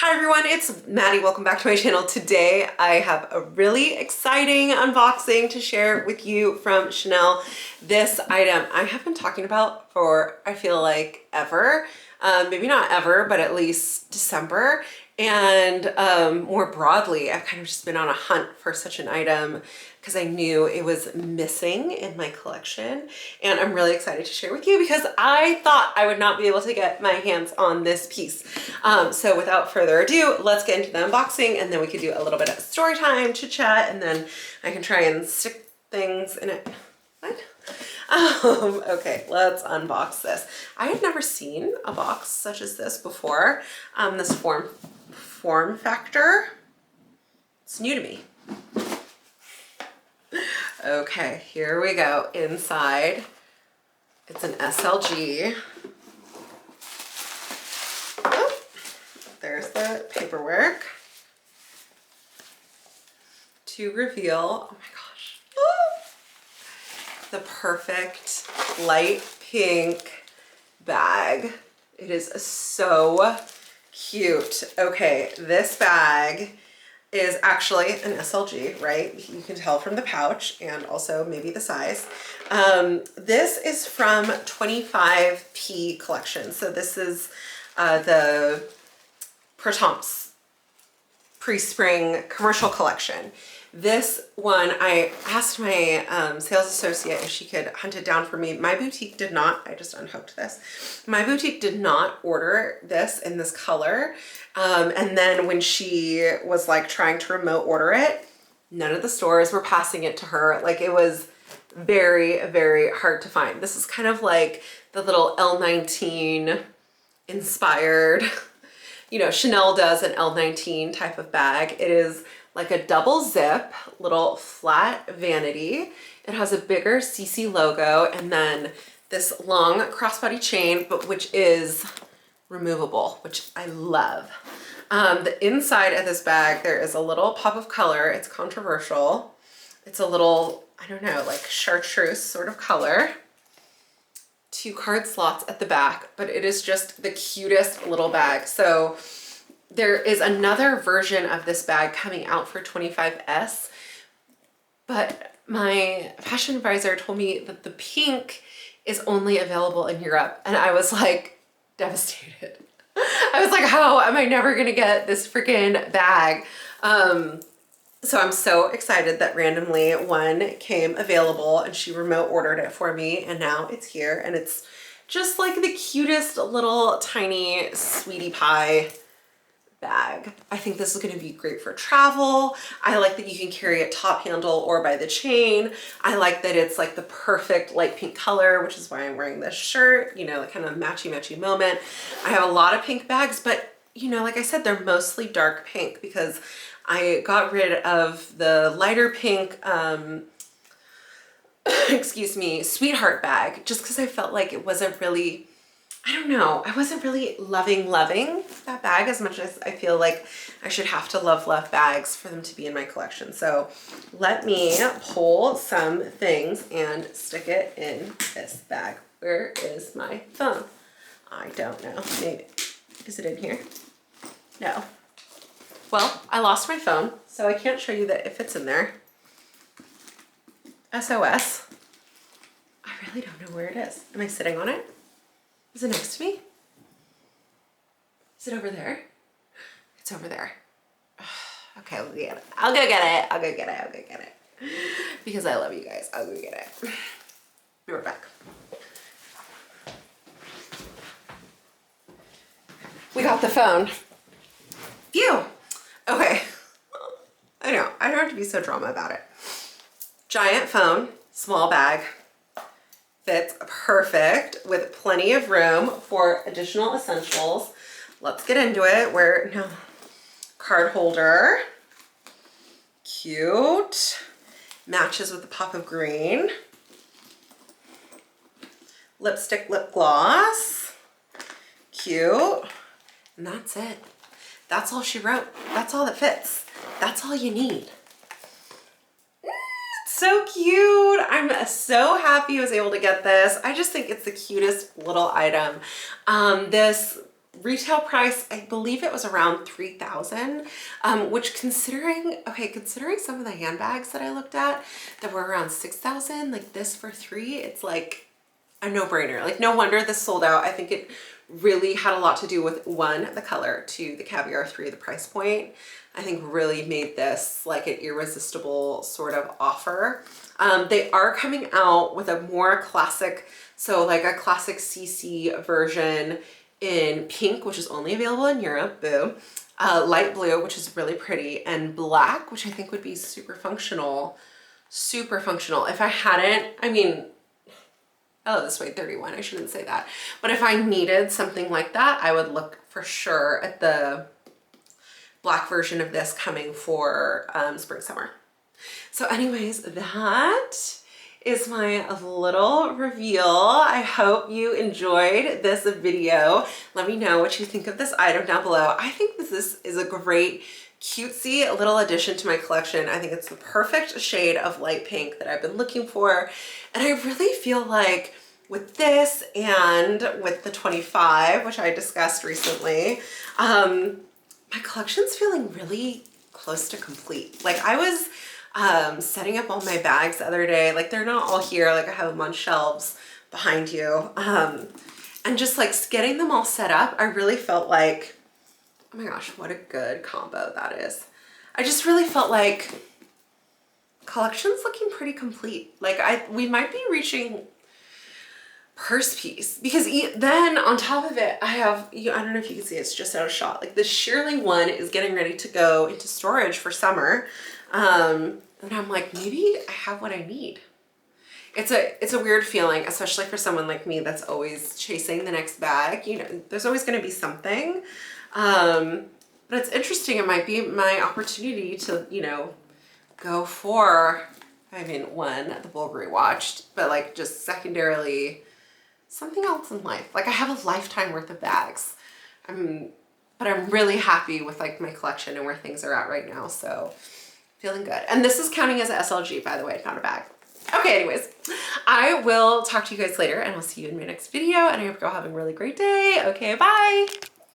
Hi everyone, it's Maddie. Welcome back to my channel. Today I have a really exciting unboxing to share with you from Chanel. This item I have been talking about for, I feel like, ever. Maybe not ever, but at least December. And more broadly, I've kind of just been on a hunt for such an item because I knew it was missing in my collection. And I'm really excited to share with you because I thought I would not be able to get my hands on this piece. So without further ado, let's get into the unboxing and then we could do a little bit of story time, chit chat, and then I can try and stick things in it. What? Okay, let's unbox this. I had never seen a box such as this before. This form factor, it's new to me. Okay, here we go. Inside, it's an SLG. Oh, there's the paperwork to reveal, oh my gosh, the perfect light pink bag. It is so cute. Okay, this bag is actually an SLG, right? You can tell from the pouch and also maybe the size. This is from 25P collection. So this is the Printemps pre-spring commercial collection. This one, I asked my sales associate if she could hunt it down for me. My boutique did not. I just unhooked this. My boutique did not order this in this color. And then when she was like trying to remote order it, none of the stores were passing it to her. Like it was very, very hard to find. This is kind of like the little L19 inspired, you know, Chanel does an L19 type of bag. It is like a double zip, little flat vanity. It has a bigger CC logo and then this long crossbody chain, but which is removable, which I love. The inside of this bag, there is a little pop of color. It's controversial. It's a little, I don't know, like chartreuse sort of color. 2 card slots at the back, but it is just the cutest little bag. So there is another version of this bag coming out for 25S, but my fashion advisor told me that the pink is only available in Europe. And I was like devastated. I was like, how am I never gonna get this freaking bag? So I'm so excited that randomly one came available and she remote ordered it for me and now it's here and it's just like the cutest little tiny sweetie pie bag. I think this is going to be great for travel. I like that you can carry it top handle or by the chain. I like that it's like the perfect light pink color, which is why I'm wearing this shirt, you know, kind of matchy moment. I have a lot of pink bags, but you know, like I said, they're mostly dark pink because I got rid of the lighter pink, excuse me, sweetheart bag, just because I felt like it wasn't really, I don't know, I wasn't really loving that bag as much as I feel like I should have to love bags for them to be in my collection. So let me pull some things and stick it in this bag. Where is my phone? I don't know. Maybe, is it in here? No. Well, I lost my phone, so I can't show you that if it's in there. SOS. I really don't know where it is. Am I sitting on it? Is it next to me? Is it over there? It's over there. Okay, I'll go get it. I'll go get it. Because I love you guys. I'll go get it. Be right back. We got the phone. Phew. Okay. I know. I don't have to be so drama about it. Giant phone, small bag. Fits perfect with plenty of room for additional essentials. Let's get into it. Card holder. Cute. Matches with the pop of green. Lipstick lip gloss. Cute. And that's it. That's all she wrote. That's all that fits. That's all you need. So cute. I'm so happy I was able to get this. I just think it's the cutest little item. This retail price, I believe it was around 3,000, which considering some of the handbags that I looked at that were around 6,000, like this for 3, it's like a no-brainer. Like no wonder this sold out. I think it really had a lot to do with 1, the color, 2, the caviar, 3, the price point. I think really made this like an irresistible sort of offer. They are coming out with a more classic, so like a classic CC version in pink, which is only available in Europe, boo. Light blue, which is really pretty, and black, which I think would be super functional. Super functional. If I hadn't, I mean, oh, this weighed 31, I shouldn't say that. But if I needed something like that, I would look for sure at the black version of this coming for spring, summer. So anyways, that is my little reveal. I hope you enjoyed this video. Let me know what you think of this item down below. I think this is a great cutesy little addition to my collection. I think it's the perfect shade of light pink that I've been looking for. And I really feel like with this and with the 25, which I discussed recently, my collection's feeling really close to complete. Like I was setting up all my bags the other day, like they're not all here, like I have them on shelves behind you, and just like getting them all set up, I really felt like, oh my gosh, what a good combo that is. I just really felt like collection's looking pretty complete. Like we might be reaching purse piece, because then on top of it, I have, I don't know if you can see, it's just out of shot. Like the Shirley one is getting ready to go into storage for summer. And I'm like, maybe I have what I need. It's a weird feeling, especially for someone like me that's always chasing the next bag. You know, there's always going to be something. But it's interesting. It might be my opportunity to, you know, go for, I mean, 1, the Bulgari watch, but like just secondarily something else in life. Like I have a lifetime worth of bags. But I'm really happy with like my collection and where things are at right now. So feeling good. And this is counting as a SLG, by the way, not a bag. Okay, anyways, I will talk to you guys later and I'll see you in my next video. And I hope you're all having a really great day. Okay, bye.